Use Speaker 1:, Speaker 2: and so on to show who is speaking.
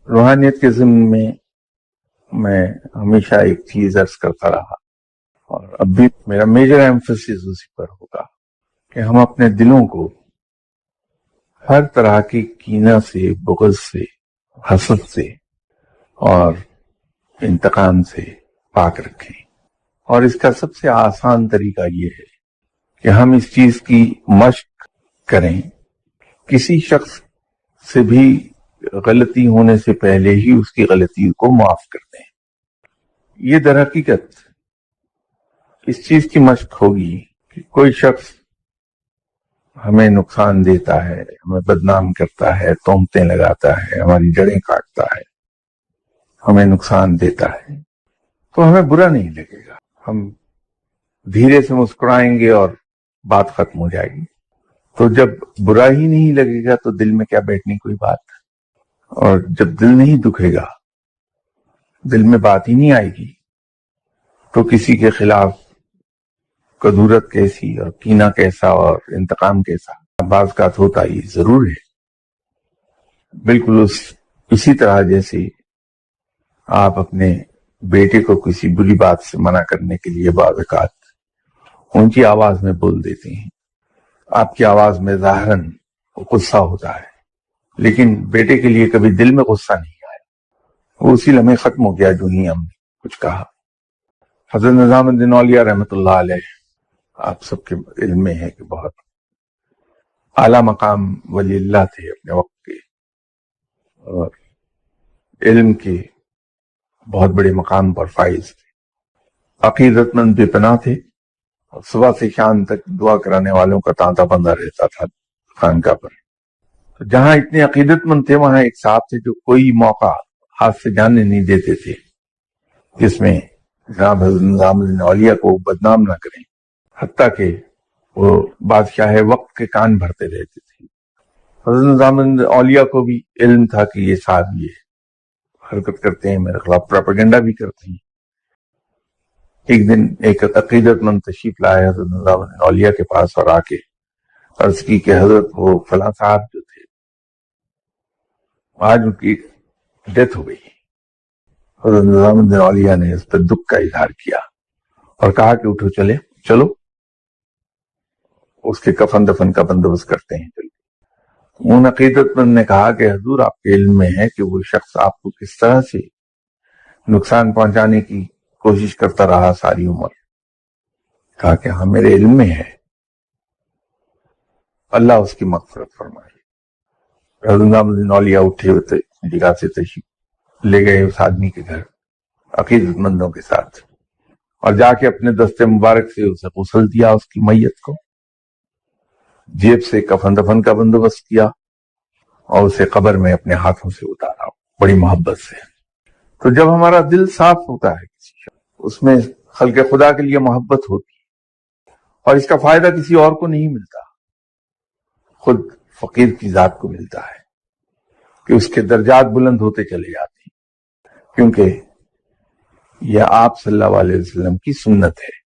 Speaker 1: روحانیت کے ضمن میں ہمیشہ ایک چیز عرض کرتا رہا اور اب بھی میرا میجر ایمفیسس اسی پر ہوگا کہ ہم اپنے دلوں کو ہر طرح کی کینہ سے، بغض سے، حسد سے اور انتقام سے پاک رکھیں. اور اس کا سب سے آسان طریقہ یہ ہے کہ ہم اس چیز کی مشق کریں. کسی شخص سے بھی غلطی ہونے سے پہلے ہی اس کی غلطی کو معاف کر دیں. یہ در حقیقت اس چیز کی مشق ہوگی کہ کوئی شخص ہمیں نقصان دیتا ہے، ہمیں بدنام کرتا ہے، تہمتیں لگاتا ہے، ہماری جڑیں کاٹتا ہے، ہمیں نقصان دیتا ہے، تو ہمیں برا نہیں لگے گا. ہم دھیرے سے مسکرائیں گے اور بات ختم ہو جائے گی. تو جب برا ہی نہیں لگے گا تو دل میں کیا بیٹھنے کوئی بات. اور جب دل نہیں دکھے گا، دل میں بات ہی نہیں آئے گی، تو کسی کے خلاف کدورت کیسی اور کینہ کیسا اور انتقام کیسا بعض کا ہوتا ہی ضرور ہے. بالکل اسی طرح جیسے آپ اپنے بیٹے کو کسی بری بات سے منع کرنے کے لیے بعض اوقات اونچی آواز میں بول دیتے ہیں. آپ کی آواز میں ظاہراً غصہ ہوتا ہے، لیکن بیٹے کے لیے کبھی دل میں غصہ نہیں آیا، وہ اسی لمحے ختم ہو گیا جو ہی ہم نے کچھ کہا. حضرت نظام الدین اولیاء رحمۃ اللہ علیہ آپ سب کے علم میں ہے کہ بہت اعلیٰ مقام ولی اللہ تھے اپنے وقت کے، اور علم کے بہت بڑے مقام پر فائز تھے، عقیدت مند بے پناہ تھے، اور صبح سے شام تک دعا کرانے والوں کا تانتا بندہ رہتا تھا خانقاہ پر. تو جہاں اتنے عقیدت مند تھے وہاں ایک صاحب تھے جو کوئی موقع ہاتھ سے جانے نہیں دیتے تھے جس میں جناب حضرت نظام الدین اولیاء کو بدنام نہ کریں، حتیٰ کہ وہ بادشاہ وقت کے کان بھرتے رہتے تھے. حضرت نظام الدین اولیاء کو بھی علم تھا کہ یہ صاحب یہ حرکت کرتے ہیں، میرے خلاف پروپیگنڈا بھی کرتے ہیں. ایک دن ایک عقیدت مند تشریف لائے حضرت نظام الدین اولیاء کے پاس اور آ کے عرض کی کہ حضرت وہ فلاں صاحب جو تھے آج ان کی ڈیتھ ہو گئی. حضرت نظام الدین اولیاء نے اس پر دکھ کا اظہار کیا اور کہا کہ اٹھو چلو اس کے کفن دفن کا بندوبست کرتے ہیں. ان عقیدت مند نے کہا کہ حضور آپ کے علم میں ہے کہ وہ شخص آپ کو کس طرح سے نقصان پہنچانے کی کوشش کرتا رہا ساری عمر. کہا کہ ہاں میرے علم میں ہے، اللہ اس کی مغفرت فرمائے. حضرت نظام الدین اولیاء اٹھے ہوتے جگہ سے تشریف لے گئے اس آدمی کے گھر عقیدت مندوں کے ساتھ، اور جا کے اپنے دستے مبارک سے اسے غسل دیا، اس کی میت کو جیب سے کفن دفن کا بندوبست کیا اور اسے قبر میں اپنے ہاتھوں سے اتارا بڑی محبت سے. تو جب ہمارا دل صاف ہوتا ہے کسی شخص، اس میں خلق خدا کے لیے محبت ہوتی ہے، اور اس کا فائدہ کسی اور کو نہیں ملتا، خود فقیر کی ذات کو ملتا ہے کہ اس کے درجات بلند ہوتے چلے جاتے ہیں، کیونکہ یہ آپ صلی اللہ علیہ وسلم کی سنت ہے.